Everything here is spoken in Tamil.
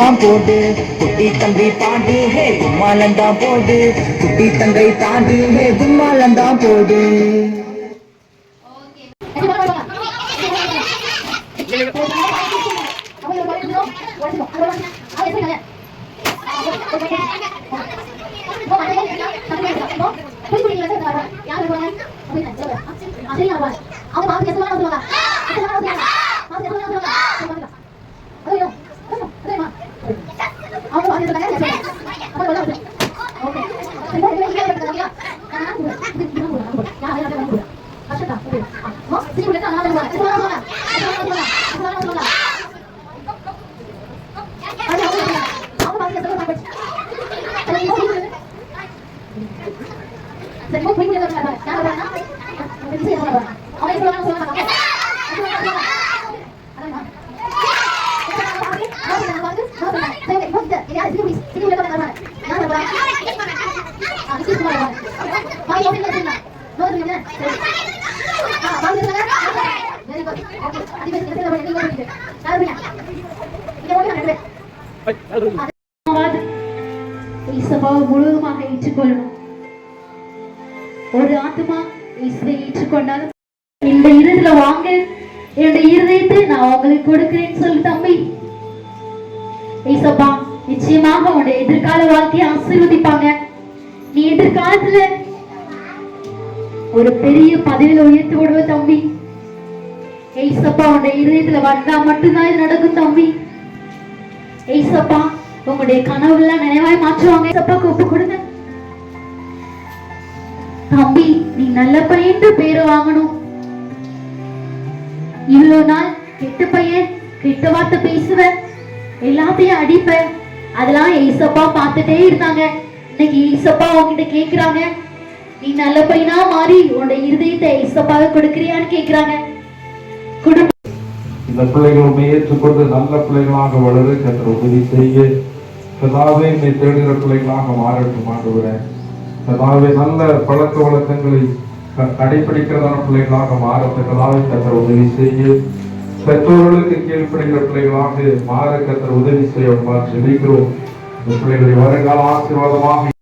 கும்மாலந்தான் போடு குட்டி தம்பி பாடு ஹே கும்மாலந்தான் போடு குட்டி தங்கை பாடு ஹே கும்மாலந்தான் போடு. முழுவதுமாக ஏற்றுக்கொள்ளணும். ஒரு ஆத்மா இயேசுவை ஏற்றுக்கொண்டாலும் இந்த இருதயத்துல வாங்க, என்னுடைய இருதயத்தை நான் உங்களுக்கு கொடுக்கிறேன்னு சொல்லி தம்பி ஏசப்பா நிச்சயமாக உன்னுடைய எதிர்கால வாழ்க்கையை ஆசீர்வதிப்பாங்க. நீ எதிர்காலத்துல ஒரு பெரிய பதவியில உயர்த்தி விடுவ தம்பி. ஏசப்பா உன்னுடைய இருதயத்துல வந்தா மட்டும்தான் இது நடக்கும் தம்பி. ஏசப்பா உங்களுடைய கனவுலாம் நினைவாய் மாற்றுவாங்க. ஏசப்பாக்கு ஒப்பு கொடுங்க தம்பி. நீ நல்ல பையன் பேரு வாங்கணும். இவ்வளவு நாள் கெட்ட பையன், கெட்ட வார்த்தை பேசுவ, எல்லாத்தையும் அடிப்ப, அதெல்லாம் ஏசப்பா பார்த்துட்டே இருந்தாங்க. இன்னைக்கு ஏசப்பா உங்ககிட்ட கேக்குறாங்க, நீ நல்ல பையனா மாறி உன்னோட இருதயத்தை ஏசப்பாவை கொடுக்கிறியான்னு கேக்குறாங்க. இந்த பிள்ளைகளுமே ஏற்றுக்கொண்டு நல்ல பிள்ளைகளாக வளர கர்த்தர் உதவி செய்ய. கதாவே என்னை தேடுகிற பிள்ளைகளாக மாறட்டும் ஆண்டவரே. கதாவே நல்ல பழக்க வழக்கங்களை கடைபிடிக்கிறதான பிள்ளைகளாக மாறத்தக்கதாக கர்த்தர் உதவி செய்ய. பெற்றோர்களுக்கு கீழ்ப்படுகிற பிள்ளைகளாக மாற கர்த்தர் உதவி செய்ய ஜெபிக்கிறோம். இந்த பிள்ளைகளை வருங்கால ஆசீர்வாதமாக